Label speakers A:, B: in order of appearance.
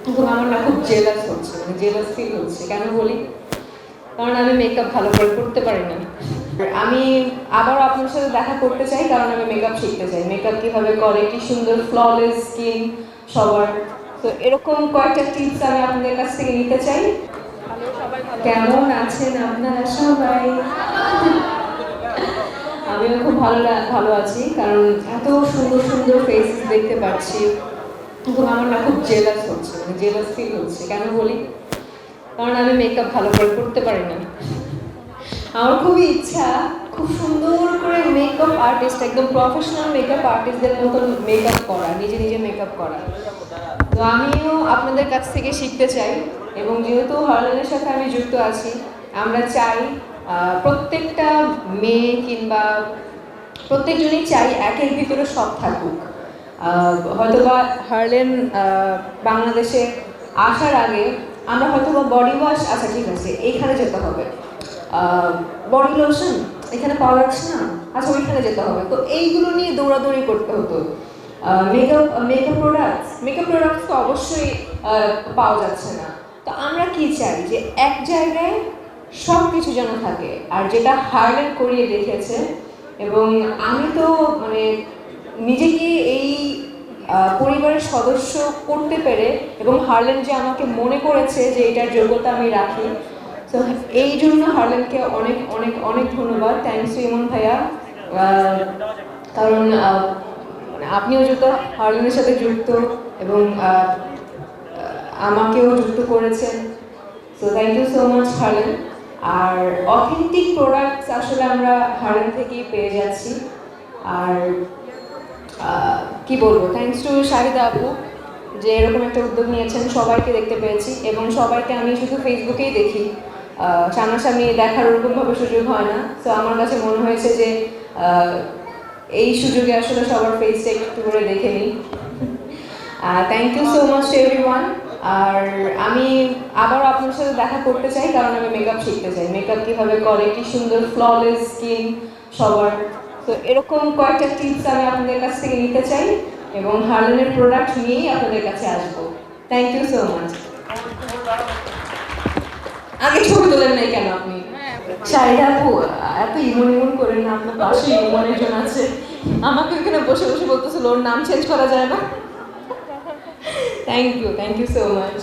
A: এখন আমার না খুব জেলাস হচ্ছে, মানে জেলাস ফিল হচ্ছে। কেন বলি? কারণ আমি মেকআপ ভালো করে করতে পারি না। আমি আবার আপনার সাথে দেখা করতে চাই, কারণ আমি মেকআপ শিখতে চাই। মেকআপ কিভাবে করে, কি সুন্দর ফ্ললেস স্কিন সবার। তো এরকম কয়েকটা টিপস আমি আপনাদের কাছ থেকে নিতে চাই। কেমন আছেন আপনারা সবাই? আমিও খুব ভালো আছি, কারণ এত সুন্দর সুন্দর ফেসেস দেখতে পাচ্ছি। এখন আমার না খুব জেলাস হচ্ছে, মানে জেলাস ফিল হচ্ছে। কেন বলি? কারণ আমি মেকআপ ভালো করে করতে পারি না। আমার খুবই ইচ্ছা খুব সুন্দর করে মেকআপ আর্টিস্ট, একদম প্রফেশনাল মেকআপ আর্টিস্টদের মতন মেকআপ করা, নিজে নিজে মেকআপ করা। তো আমিও আপনাদের কাছ থেকে শিখতে চাই, এবং যেহেতু হার্লেনের সাথে আমি যুক্ত আছি, আমরা চাই প্রত্যেকটা মেয়ে কিংবা প্রত্যেকজনই চাই একের ভিতরে সব থাকুক। হয়তোবা হার্লেন বাংলাদেশে আসার আগে আমরা হয়তোবা বডি ওয়াশ, আচ্ছা ঠিক আছে এইখানে যেতে হবে, বডি লোশন এখানে পাওয়া যাচ্ছে না, আচ্ছা ওইখানে যেতে হবে। তো এইগুলো নিয়ে দৌড়াদৌড়ি করতে হতো। মেকআপ প্রোডাক্টস তো অবশ্যই পাওয়া যাচ্ছে না। তো আমরা কি চাই যে এক জায়গায় সব কিছু যেন থাকে, আর যেটা হার্লেন করিয়ে দেখেছে। এবং আমি তো মানে নিজেকে এই পরিবারের সদস্য করতে পেরে, এবং হার্লেন যে আমাকে মনে করেছে যে এটার যোগ্যতা আমি রাখি, তো এই জন্য হার্লেনকে অনেক অনেক অনেক ধন্যবাদ। থ্যাংকস টু ইমন ভাইয়া। কারণ আপনিও যুক্ত, হার্লেনের সাথে যুক্ত, এবং আমাকেও যুক্ত করেছেন। So thank you so much Herlan. আর অথেন্টিক প্রোডাক্টস আসলে আমরা হার্লেন থেকেই পেয়ে যাচ্ছি। আর কি বলবো, থ্যাংকস টু শাহিদা আপু যে এরকম একটা উদ্যোগ নিয়েছেন। সবাইকে দেখতে পেয়েছি, এবং সবাইকে আমি শুধু ফেসবুকেই দেখি, সামনাসামনি দেখার ওরকমভাবে সুযোগ হয় না। তো আমার কাছে মনে হয়েছে যে এই সুযোগে আসলে সবার ফেসটা একটু করে দেখে নিই। Thank you so much to everyone. আর আমি আবার আপনার সাথে দেখা করতে চাই, কারণ আমি মেকআপ শিখতে চাই। মেকআপ কিভাবে করে, কি সুন্দর ফ্ললেস স্কিন সবার। তো এরকম কয়েকটা টিপস আমি আপনাদের কাছ থেকে নিতে চাই, এবং হার্লেনের প্রোডাক্ট নিয়েই আপনাদের কাছে আসবো। Thank you so much. আগে ছবি তোলেন নাই কেন আপনি? শাহিদা আপু এত ইমন ইমন করেন না, আপনার পাশে ইমন একজন আছে, আমাকে ওখানে বসে বসে বলতেছিল ওর নাম চেঞ্জ করা যায় না। Thank you so much.